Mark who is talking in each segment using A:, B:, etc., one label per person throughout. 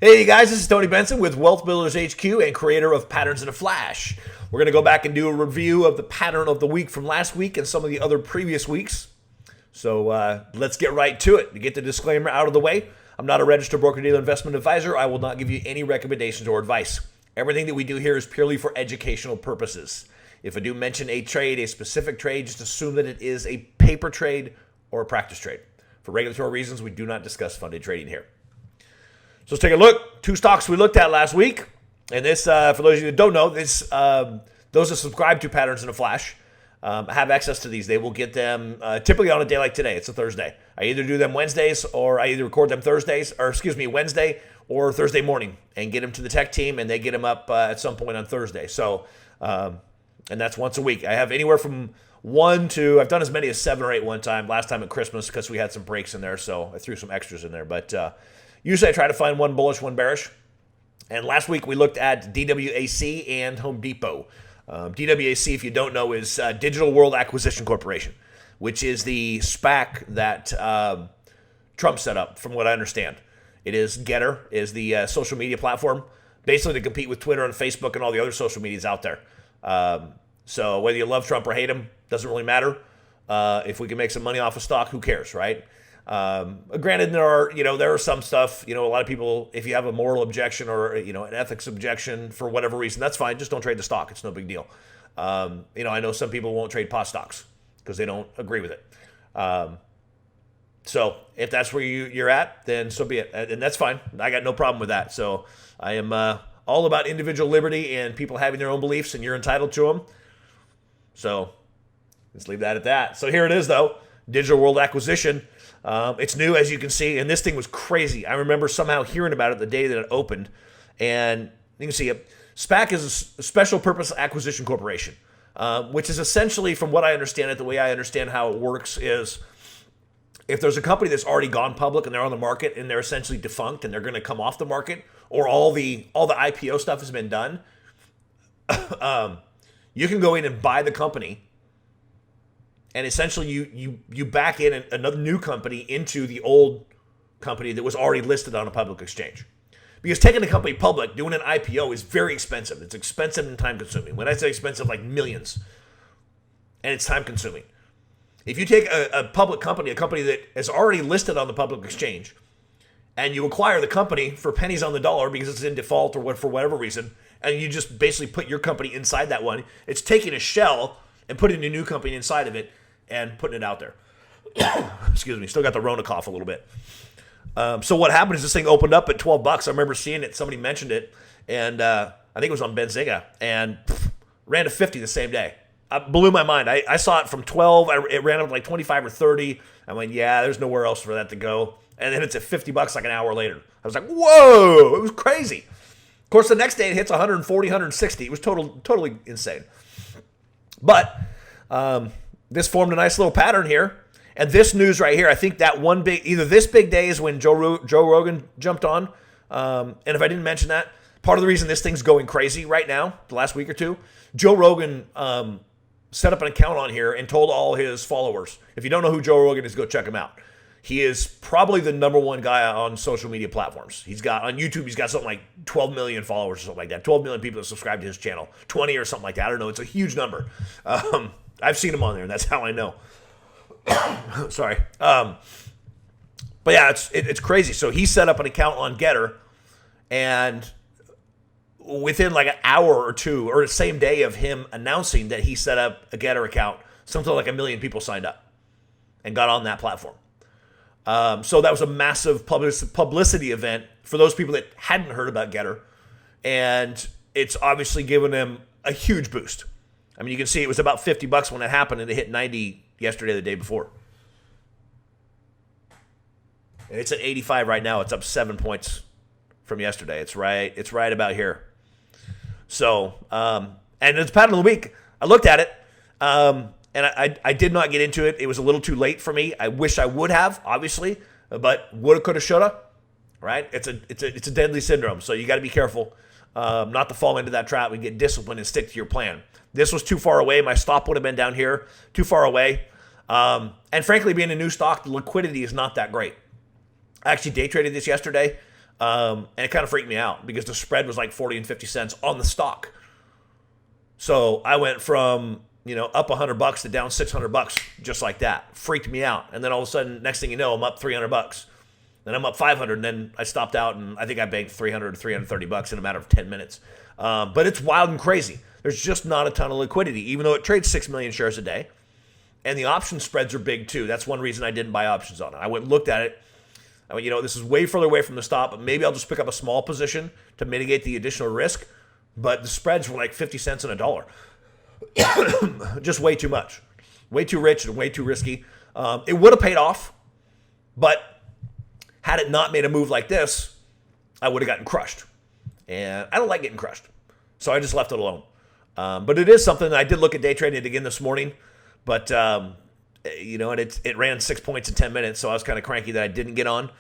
A: Hey guys, this is Tony Benson with Wealth Builders HQ and creator of Patterns in a Flash. We're going to go back and do a review of the pattern of the week from last week and some of the other previous weeks. So let's get right to it. To get the disclaimer out of the way, I'm not a registered broker-dealer investment advisor. I will not give you any recommendations or advice. Everything that we do here is purely for educational purposes. If I do mention a trade, a specific trade, just assume that it is a paper trade or a practice trade. For regulatory reasons, we do not discuss funded trading here. So let's take a look. Two stocks we looked at last week. And this, for those of you that don't know, those that subscribe to Patterns in a Flash have access to these. They will get them typically on a day like today. It's a Thursday. I either do them Wednesdays or I either record them Wednesday or Thursday morning and get them to the tech team and they get them up at some point on Thursday. So, and that's once a week. I have anywhere from I've done as many as 7 or 8 one time. Last time at Christmas because we had some breaks in there. So I threw some extras in there. But usually I try to find one bullish, one bearish. And last week we looked at DWAC and Home Depot. DWAC, if you don't know, is Digital World Acquisition Corporation, which is the SPAC that Trump set up, from what I understand. It is Getter, is the social media platform, basically to compete with Twitter and Facebook and all the other social medias out there. So whether you love Trump or hate him, doesn't really matter. If we can make some money off of stock, who cares, right? Granted, there are some stuff, a lot of people, if you have a moral objection or, an ethics objection for whatever reason, that's fine. Just don't trade the stock. It's no big deal. I know some people won't trade pot stocks because they don't agree with it. So if that's where you're at, then so be it. And that's fine. I got no problem with that. So I am all about individual liberty and people having their own beliefs, and you're entitled to them. So let's leave that at that. So here it is, though. Digital World Acquisition. It's new, as you can see, and this thing was crazy. I remember somehow hearing about it the day that it opened, and you can see it. SPAC is a Special Purpose Acquisition Corporation, which is essentially, from what I understand it, the way I understand how it works is if there's a company that's already gone public and they're on the market and they're essentially defunct and they're going to come off the market, or all the IPO stuff has been done, you can go in and buy the company. And essentially, you back in another new company into the old company that was already listed on a public exchange. Because taking a company public, doing an IPO is very expensive. It's expensive and time-consuming. When I say expensive, like millions. And it's time-consuming. If you take a public company, a company that is already listed on the public exchange, and you acquire the company for pennies on the dollar because it's in default or for whatever reason, and you just basically put your company inside that one, it's taking a shell and putting a new company inside of it and putting it out there. Excuse me, still got the Rona cough a little bit. So what happened is this thing opened up at $12. I remember seeing it, somebody mentioned it, and I think it was on Benson, and ran to 50 the same day. It blew my mind. I saw it from 12, it ran up to like 25 or 30. I went, yeah, there's nowhere else for that to go. And then it's at $50 like an hour later. I was like, whoa, it was crazy. Of course, the next day it hits 140, 160. It was totally insane. But this formed a nice little pattern here. And this news right here, I think that either this big day is when Joe Rogan jumped on. And if I didn't mention that, part of the reason this thing's going crazy right now, the last week or two, Joe Rogan set up an account on here and told all his followers, if you don't know who Joe Rogan is, go check him out. He is probably the number one guy on social media platforms. On YouTube, he's got something like 12 million followers or something like that. 12 million people that subscribe to his channel. 20 or something like that. I don't know. It's a huge number. I've seen him on there, and that's how I know. Sorry. But yeah, it's crazy. So he set up an account on Getter, and within like an hour or two, or the same day of him announcing that he set up a Getter account, something like 1 million people signed up and got on that platform. So that was a massive publicity event for those people that hadn't heard about Getter, and it's obviously given them a huge boost. I mean, you can see it was about $50 when it happened, and it hit 90 yesterday, the day before. And it's at 85 right now. It's up 7 points from yesterday. It's right about here. So, and it's pattern of the week. I looked at it, and I did not get into it. It was a little too late for me. I wish I would have, obviously, but woulda, coulda, shoulda. Right? It's a deadly syndrome. So you got to be careful not to fall into that trap and get disciplined and stick to your plan. This was too far away. My stop would have been down here, too far away. And frankly, being a new stock, the liquidity is not that great. I actually day traded this yesterday. And it kind of freaked me out because the spread was like 40 and 50 cents on the stock. So I went from, up $100 to down $600 just like that. Freaked me out. And then all of a sudden, next thing you know, I'm up $300. Then I'm up $500, and then I stopped out, and I think I banked $300 to $330 in a matter of 10 minutes. But it's wild and crazy. There's just not a ton of liquidity, even though it trades 6 million shares a day. And the option spreads are big too. That's one reason I didn't buy options on it. I went and looked at it. I went, this is way further away from the stop, but maybe I'll just pick up a small position to mitigate the additional risk. But the spreads were like 50 cents and $1. Just way too much. Way too rich and way too risky. It would have paid off, but had it not made a move like this, I would have gotten crushed. And I don't like getting crushed. So I just left it alone. But it is something that I did look at day trading it again this morning. But, and it ran 6 points in 10 minutes, so I was kind of cranky that I didn't get on.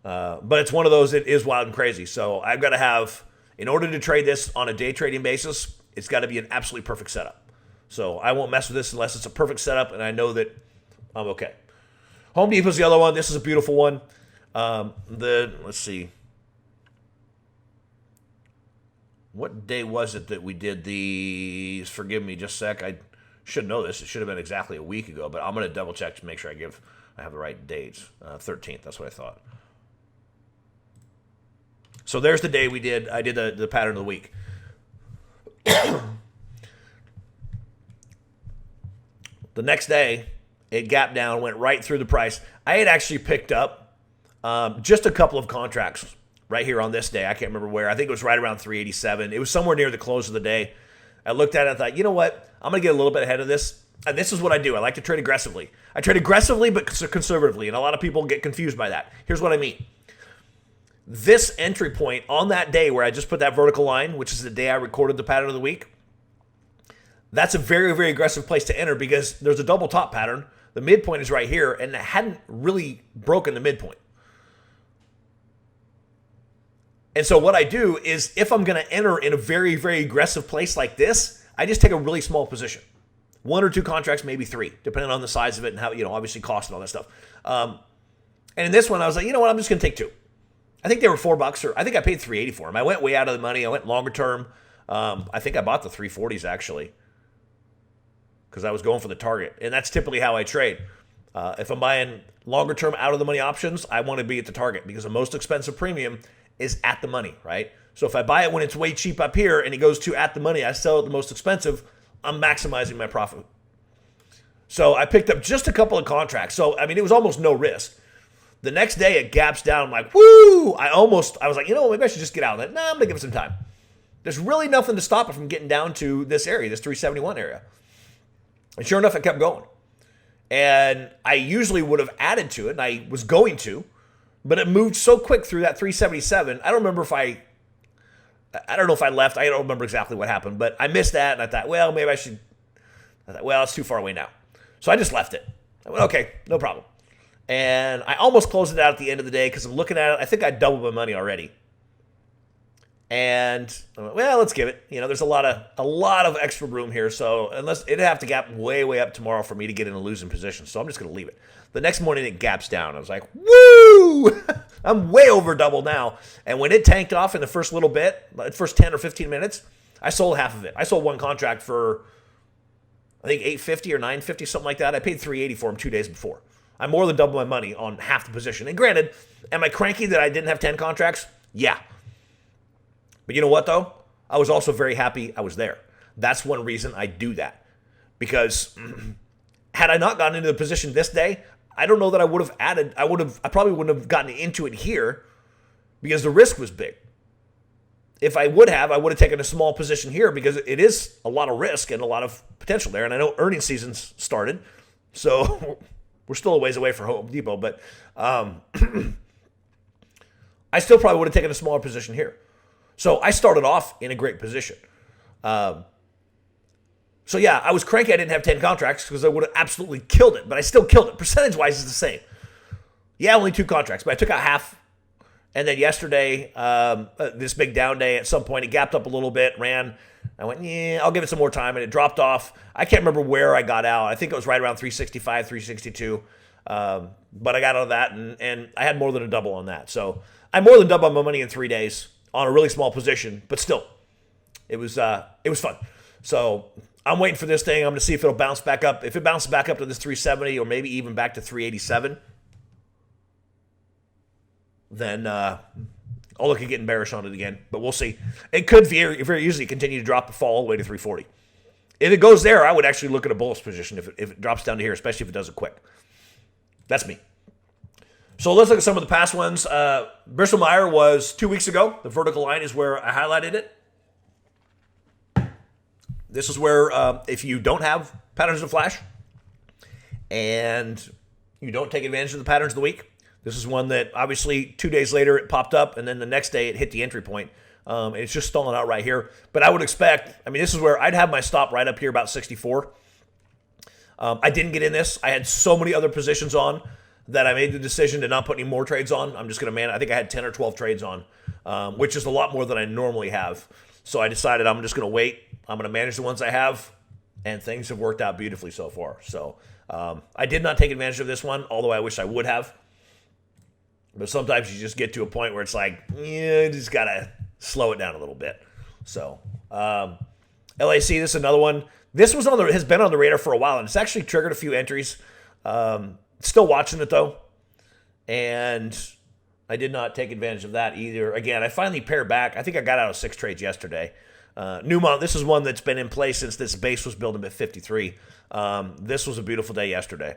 A: But it's one of those, it is wild and crazy. So I've got to have, in order to trade this on a day trading basis, it's got to be an absolutely perfect setup. So I won't mess with this unless it's a perfect setup, and I know that I'm okay. Home Depot's the other one. This is a beautiful one. Let's see. What day was it that we did these? Forgive me just a sec. I should know this. It should have been exactly a week ago, but I'm going to double check to make sure I have the right dates. 13th, that's what I thought. So there's the day I did the pattern of the week. The next day, it gapped down, went right through the price. I had actually picked up just a couple of contracts right here on this day. I can't remember where. I think it was right around 387. It was somewhere near the close of the day. I looked at it and thought, you know what? I'm going to get a little bit ahead of this. And this is what I do. I like to trade aggressively. I trade aggressively but conservatively, and a lot of people get confused by that. Here's what I mean. This entry point on that day where I just put that vertical line, which is the day I recorded the pattern of the week, that's a very, very aggressive place to enter because there's a double top pattern. The midpoint is right here, and it hadn't really broken the midpoint. And so what I do is if I'm going to enter in a very, very aggressive place like this, I just take a really small position. 1 or 2 contracts, maybe 3, depending on the size of it and how, obviously cost and all that stuff. And in this one, I was like, you know what, I'm just going to take 2. I think they were $4, or I think I paid $3.80 for them. I went way out of the money. I went longer term. I think I bought the 340s actually because I was going for the target. And that's typically how I trade. If I'm buying longer term out of the money options, I want to be at the target because the most expensive premium is at the money, right? So if I buy it when it's way cheap up here and it goes to at the money, I sell it the most expensive, I'm maximizing my profit. So I picked up just a couple of contracts. So, it was almost no risk. The next day it gaps down. I'm like, woo! I was like, maybe I should just get out of that. Nah, I'm going to give it some time. There's really nothing to stop it from getting down to this area, this 371 area. And sure enough, it kept going. And I usually would have added to it, and I was going to, but it moved so quick through that 377. I don't know if I left. I don't remember exactly what happened, but I missed that, and I thought, well, maybe I should. I thought, well, it's too far away now. So I just left it. I went, okay, no problem. And I almost closed it out at the end of the day because I'm looking at it. I think I doubled my money already. And I went, well, let's give it. There's a lot of extra room here. So unless it'd have to gap way, way up tomorrow for me to get in a losing position. So I'm just going to leave it. The next morning it gaps down. I was like, woo! I'm way over double now. And when it tanked off in the first little bit, the first 10 or 15 minutes, I sold half of it. I sold one contract for, I think, $850 or $950, something like that. I paid $380 for them 2 days before. I more than doubled my money on half the position. And granted, am I cranky that I didn't have 10 contracts? Yeah. But you know what, though? I was also very happy I was there. That's one reason I do that. Because had I not gotten into the position this day, I don't know that I would have added. I probably wouldn't have gotten into it here because the risk was big. If I would have taken a small position here because it is a lot of risk and a lot of potential there. And I know earnings season's started, so we're still a ways away from Home Depot. But I still probably would have taken a smaller position here. So I started off in a great position. So yeah, I was cranky I didn't have 10 contracts because I would have absolutely killed it, but I still killed it. Percentage-wise, it's the same. Yeah, only 2 contracts, but I took out half. And then yesterday, this big down day, at some point, it gapped up a little bit, ran. I went, yeah, I'll give it some more time, and it dropped off. I can't remember where I got out. I think it was right around 365, 362. But I got out of that, and I had more than a double on that. So I more than doubled my money in 3 days on a really small position, but still, it was fun. So I'm waiting for this thing. I'm going to see if it'll bounce back up. If it bounces back up to this 370 or maybe even back to 387, then I'll look at getting bearish on it again. But we'll see. It could very easily continue to drop the fall all the way to 340. If it goes there, I would actually look at a bullish position if it drops down to here, especially if it does it quick. That's me. So let's look at some of the past ones. Bristol-Myers was 2 weeks ago. The vertical line is where I highlighted it. This is where if you don't have patterns of flash and you don't take advantage of the patterns of the week, this is one that obviously 2 days later it popped up, and then the next day it hit the entry point. And it's just stalling out right here. But I would expect, this is where I'd have my stop right up here about 64. I didn't get in this. I had so many other positions on that I made the decision to not put any more trades on. I'm just going to I think I had 10 or 12 trades on, which is a lot more than I normally have. So I decided I'm just going to wait. I'm going to manage the ones I have, and things have worked out beautifully so far. So I did not take advantage of this one, although I wish I would have. But sometimes you just get to a point where it's like, you just got to slow it down a little bit. So LAC, this is another one. This was has been on the radar for a while, and it's actually triggered a few entries. Still watching it, though. And I did not take advantage of that either. Again, I finally paired back. I think I got out of 6 trades yesterday. Newmont, this is one that's been in place since this base was built at 53. This was a beautiful day yesterday.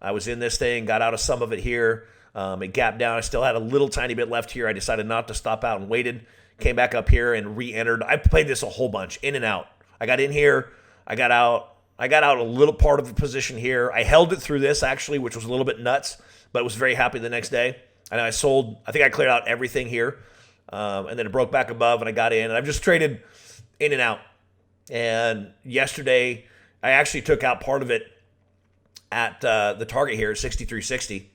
A: I was in this thing, got out of some of it here. It gapped down. I still had a little tiny bit left here. I decided not to stop out and waited. Came back up here and re-entered. I played this a whole bunch, in and out. I got in here. I got out a little part of the position here. I held it through this, actually, which was a little bit nuts, but was very happy the next day. And I sold, I think I cleared out everything here. And then it broke back above, and I got in. And I've just traded in and out. And yesterday, I actually took out part of it at the target here, 63.60.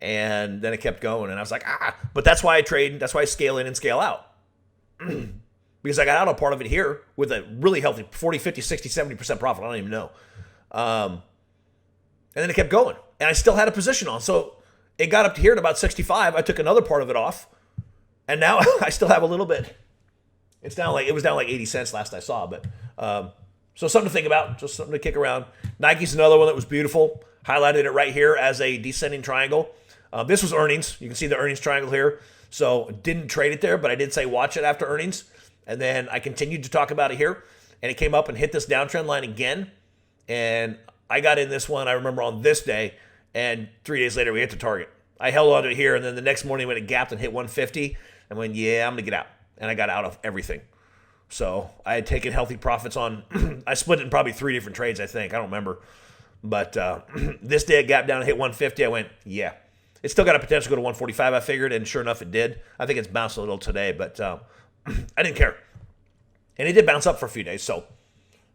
A: And then it kept going, and I was like, But that's why I trade. That's why I scale in and scale out. Because I got out a part of it here with a really healthy 40, 50, 60, 70% profit. I don't even know. And then it kept going. And I still had a position on. So it got up to here at about 65. I took another part of it off. And now I still have a little bit. It was down like 80 cents last I saw. But so something to think about. Just something to kick around. Nike's another one that was beautiful. Highlighted it right here as a descending triangle. This was earnings. You can see the earnings triangle here. So didn't trade it there, but I did say watch it after earnings. And then I continued to talk about it here. And it came up and hit this downtrend line again. And I got in this one, I remember, on this day. And 3 days later, we hit the target. I held on to it here. And then the next morning when it gapped and hit 150, I went, I'm going to get out. And I got out of everything. So I had taken healthy profits on. I split it in probably 3 different trades, I think. I don't remember. But this day it gapped down and hit 150. I went, It still got a potential to go to 145, I figured, and sure enough, it did. I think it's bounced a little today, but I didn't care. And it did bounce up for a few days, so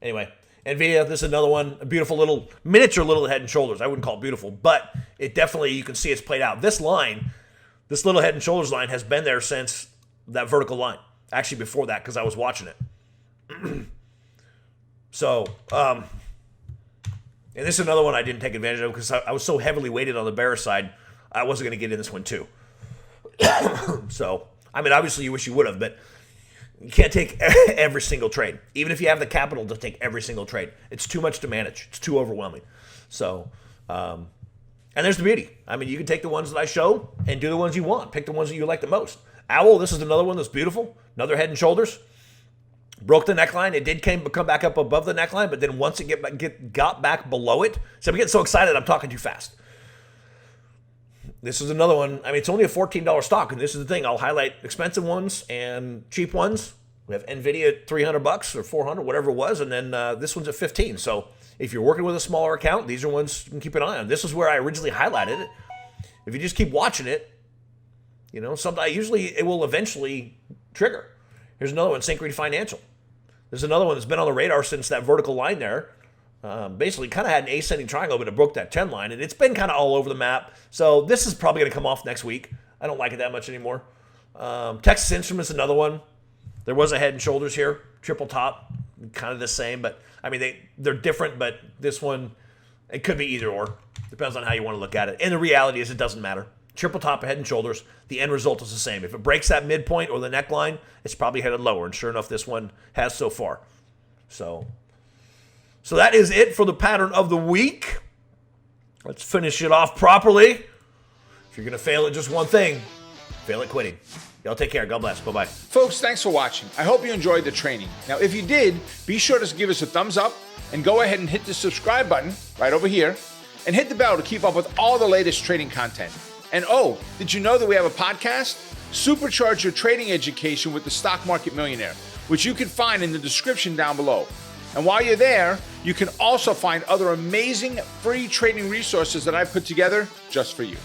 A: anyway. NVIDIA, this is another one, a beautiful little, miniature little head and shoulders. I wouldn't call it beautiful, but it definitely, you can see it's played out. This line, this little head and shoulders line has been there since that vertical line. Actually, before that, because I was watching it. So, and this is another one I didn't take advantage of because I was so heavily weighted on the bearish side, I wasn't going to get in this one too. So, obviously you wish you would have, but you can't take every single trade. Even if you have the capital to take every single trade. It's too much to manage. It's too overwhelming. So, and there's the beauty. You can take the ones that I show and do the ones you want. Pick the ones that you like the most. Owl, this is another one that's beautiful. Another head and shoulders. Broke the neckline. It did come back up above the neckline, but then once it got back below it, so I'm getting so excited I'm talking too fast. This is another one. It's only a $14 stock, and this is the thing. I'll highlight expensive ones and cheap ones. We have NVIDIA at $300 or $400, whatever it was, and then this one's at $15. So if you're working with a smaller account, these are ones you can keep an eye on. This is where I originally highlighted it. If you just keep watching it, usually it will eventually trigger. Here's another one, Synchrony Financial. There's another one that's been on the radar since that vertical line there. Basically kind of had an ascending triangle, but it broke that trend line, and it's been kind of all over the map. So this is probably going to come off next week. I don't like it that much anymore. Texas Instruments, another one. There was a head and shoulders here, triple top, kind of the same, but they're different. But this one, it could be either or. Depends on how you want to look at it. And the reality is, it doesn't matter. triple top of Head and Shoulders, the end result is the same. If it breaks that midpoint or the neckline, it's probably headed lower. And sure enough, this one has so far. So that is it for the pattern of the week. Let's finish it off properly. If you're going to fail at just one thing, fail at quitting. Y'all take care. God bless. Bye-bye.
B: Folks, thanks for watching. I hope you enjoyed the training. Now, if you did, be sure to give us a thumbs up and go ahead and hit the subscribe button right over here and hit the bell to keep up with all the latest trading content. And oh, did you know that we have a podcast? Supercharge your trading education with the Stock Market Millionaire, which you can find in the description down below. And while you're there, you can also find other amazing free trading resources that I've put together just for you.